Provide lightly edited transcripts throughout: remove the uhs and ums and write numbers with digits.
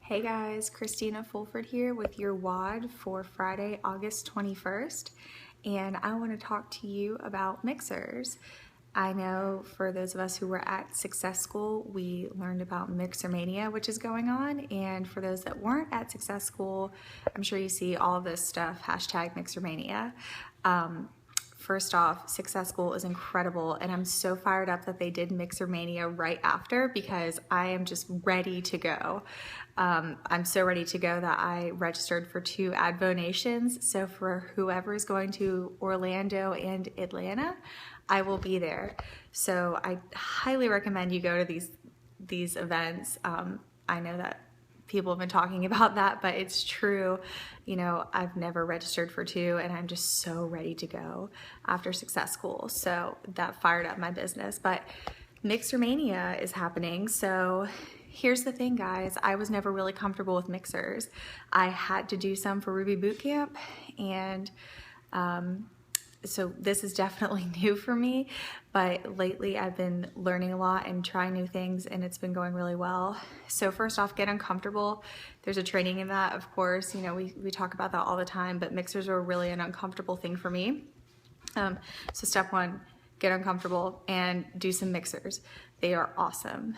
Hey guys, Christina Fulford here with your WOD for Friday, August 21st, and I want to talk to you about mixers. I know for those of us who were at Success School, we learned about Mixermania, which is going on, and for those that weren't at Success School, I'm sure you see all of this stuff, hashtag Mixermania. First off, Success School is incredible, and I'm so fired up that they did Mixermania right after because I am just ready to go. I'm so ready to go that I registered for 2 Advo Nations. So for whoever is going to Orlando and Atlanta, I will be there. So I highly recommend you go to these events. I know that people have been talking about that, but it's true. You know, I've never registered for 2 and I'm just so ready to go after Success School. So that fired up my business. But Mixermania is happening. So here's the thing, guys. I was never really comfortable with mixers. I had to do some for Ruby Bootcamp, and so this is definitely new for me, but lately I've been learning a lot and trying new things, and it's been going really well. So first off, get uncomfortable. There's a training in that, of course. You know, we talk about that all the time, but mixers are really an uncomfortable thing for me. So step 1, get uncomfortable and do some mixers. They are awesome.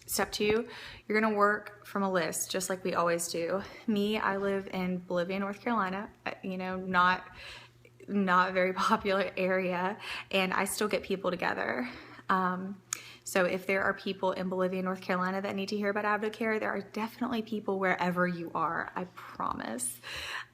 Step 2, you're gonna work from a list just like we always do. Me, I live in Bolivia, North Carolina, you know, not a very popular area, and I still get people together. So if there are people in Bolivia, North Carolina that need to hear about AdvoCare, there are definitely people wherever you are, I promise.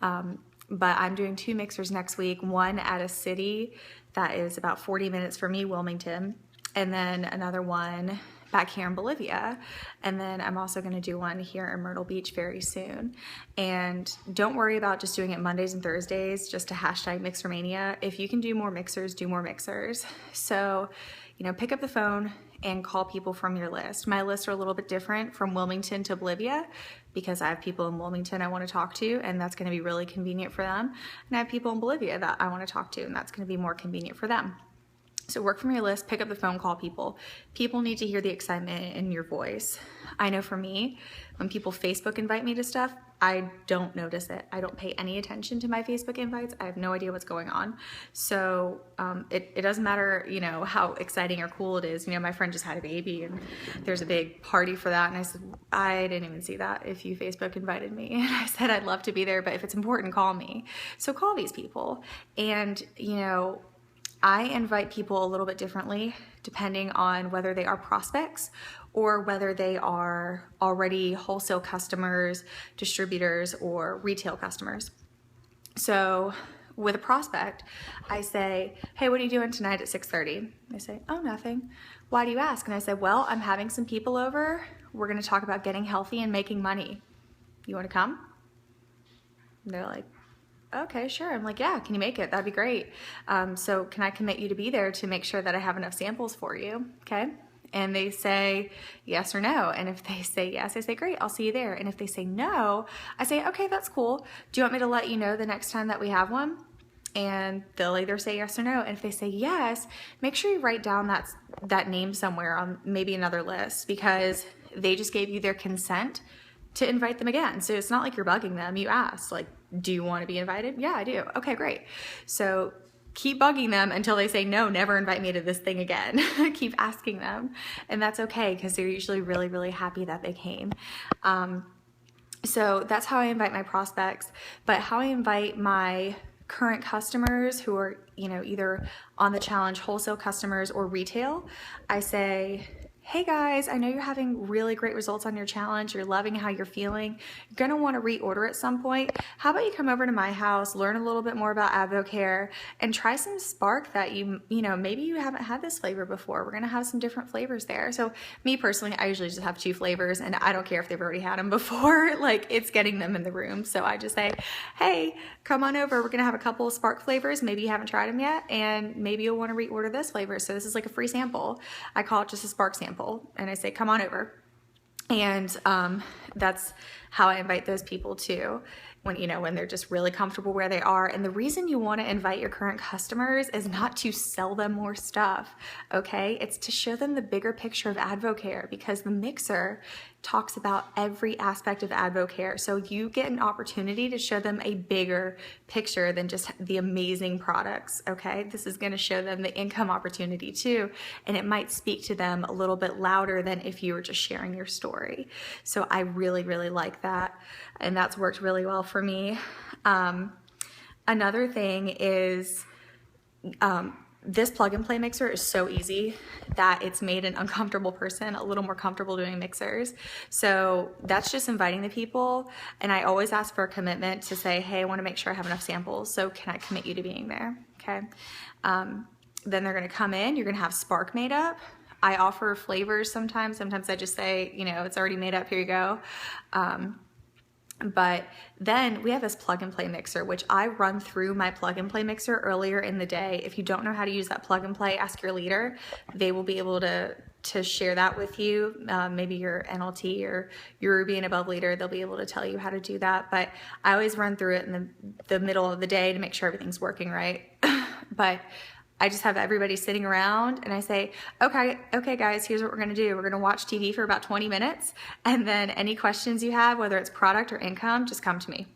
But I'm doing 2 mixers next week, one at a city that is about 40 minutes from me, Wilmington, and then another one back here in Bolivia. And then I'm also going to do one here in Myrtle Beach very soon. And don't worry about just doing it Mondays and Thursdays, just to hashtag Mixermania. If you can do more mixers, do more mixers. So, you know, pick up the phone and call people from your list. My lists are a little bit different from Wilmington to Bolivia because I have people in Wilmington I want to talk to, and that's going to be really convenient for them. And I have people in Bolivia that I want to talk to, and that's going to be more convenient for them. So work from your list, pick up the phone, call people. People need to hear the excitement in your voice. I know for me, when people Facebook invite me to stuff, I don't notice it. I don't pay any attention to my Facebook invites. I have no idea what's going on. So it doesn't matter, you know, how exciting or cool it is. You know, my friend just had a baby and there's a big party for that. And I said, I didn't even see that if you Facebook invited me. And I said, I'd love to be there, but if it's important, call me. So call these people. And, you know, I invite people a little bit differently depending on whether they are prospects or whether they are already wholesale customers, distributors, or retail customers. So with a prospect, I say, hey, what are you doing tonight at 6:30? They say, oh, nothing. Why do you ask? And I say, well, I'm having some people over. We're going to talk about getting healthy and making money. You want to come? And they're like, okay, sure. I'm like, yeah, can you make it? That'd be great. So can I commit you to be there to make sure that I have enough samples for you? Okay. And they say yes or no. And if they say yes, I say, great, I'll see you there. And if they say no, I say, okay, that's cool. Do you want me to let you know the next time that we have one? And they'll either say yes or no. And if they say yes, make sure you write down that name somewhere on maybe another list, because they just gave you their consent to invite them again. So it's not like you're bugging them. You asked, like, do you want to be invited? Yeah, I do. Okay, great. So keep bugging them until they say, no, never invite me to this thing again. Keep asking them. And that's okay, because they're usually really, really happy that they came. So that's how I invite my prospects. But how I invite my current customers who are, you know, either on the challenge, wholesale customers or retail, I say, hey guys, I know you're having really great results on your challenge. You're loving how you're feeling. You're gonna wanna reorder at some point. How about you come over to my house, learn a little bit more about AdvoCare, and try some Spark that you know, maybe you haven't had this flavor before. We're gonna have some different flavors there. So me personally, I usually just have 2 flavors, and I don't care if they've already had them before. Like, it's getting them in the room. So I just say, hey, come on over. We're gonna have a couple of Spark flavors. Maybe you haven't tried them yet, and maybe you'll wanna reorder this flavor. So this is like a free sample. I call it just a Spark sample. And I say, come on over. And that's how I invite those people too, when they're just really comfortable where they are. And the reason you want to invite your current customers is not to sell them more stuff, okay? It's to show them the bigger picture of AdvoCare, because the mixer talks about every aspect of AdvoCare. So you get an opportunity to show them a bigger picture than just the amazing products, okay? This is gonna show them the income opportunity too, and it might speak to them a little bit louder than if you were just sharing your story. So I really, really like that, and that's worked really well for me. Another thing is, this plug and play mixer is so easy that it's made an uncomfortable person a little more comfortable doing mixers. So that's just inviting the people. And I always ask for a commitment to say, hey, I want to make sure I have enough samples. So can I commit you to being there? Okay. Then they're going to come in. You're going to have Spark made up. I offer flavors sometimes. Sometimes I just say, you know, it's already made up. Here you go. But then we have this plug and play mixer, which I run through my plug and play mixer earlier in the day. If you don't know how to use that plug and play, ask your leader. They will be able to share that with you. Maybe your NLT or your Ruby and above leader, they'll be able to tell you how to do that. But I always run through it in the middle of the day to make sure everything's working right. But I just have everybody sitting around and I say, okay guys, here's what we're gonna do. We're gonna watch TV for about 20 minutes, and then any questions you have, whether it's product or income, just come to me.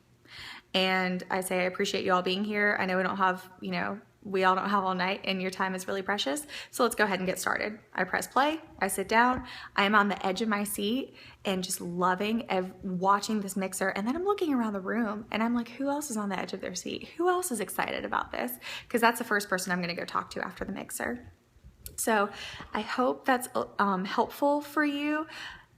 And I say, I appreciate you all being here. I know we don't have, you know, we all don't have all night and your time is really precious. So let's go ahead and get started. I press play, I sit down, I am on the edge of my seat and just loving watching this mixer. And then I'm looking around the room and I'm like, who else is on the edge of their seat? Who else is excited about this? Because that's the first person I'm gonna go talk to after the mixer. So I hope that's helpful for you.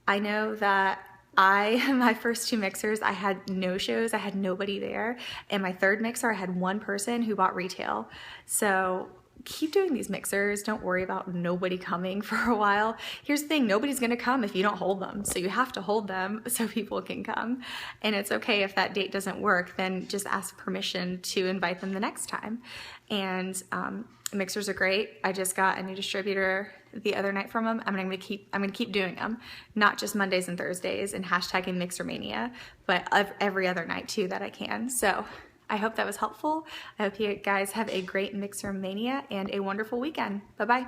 I know that my first 2 mixers, I had no shows, I had nobody there. And my third mixer, I had 1 person who bought retail. So keep doing these mixers. Don't worry about nobody coming for a while. Here's the thing, nobody's gonna come if you don't hold them. So you have to hold them so people can come. And it's okay if that date doesn't work, then just ask permission to invite them the next time. And mixers are great. I just got a new distributor the other night from them. I'm gonna keep doing them, not just Mondays and Thursdays and hashtagging Mixermania, but every other night too that I can. So I hope that was helpful. I hope you guys have a great Mixermania and a wonderful weekend. Bye-bye.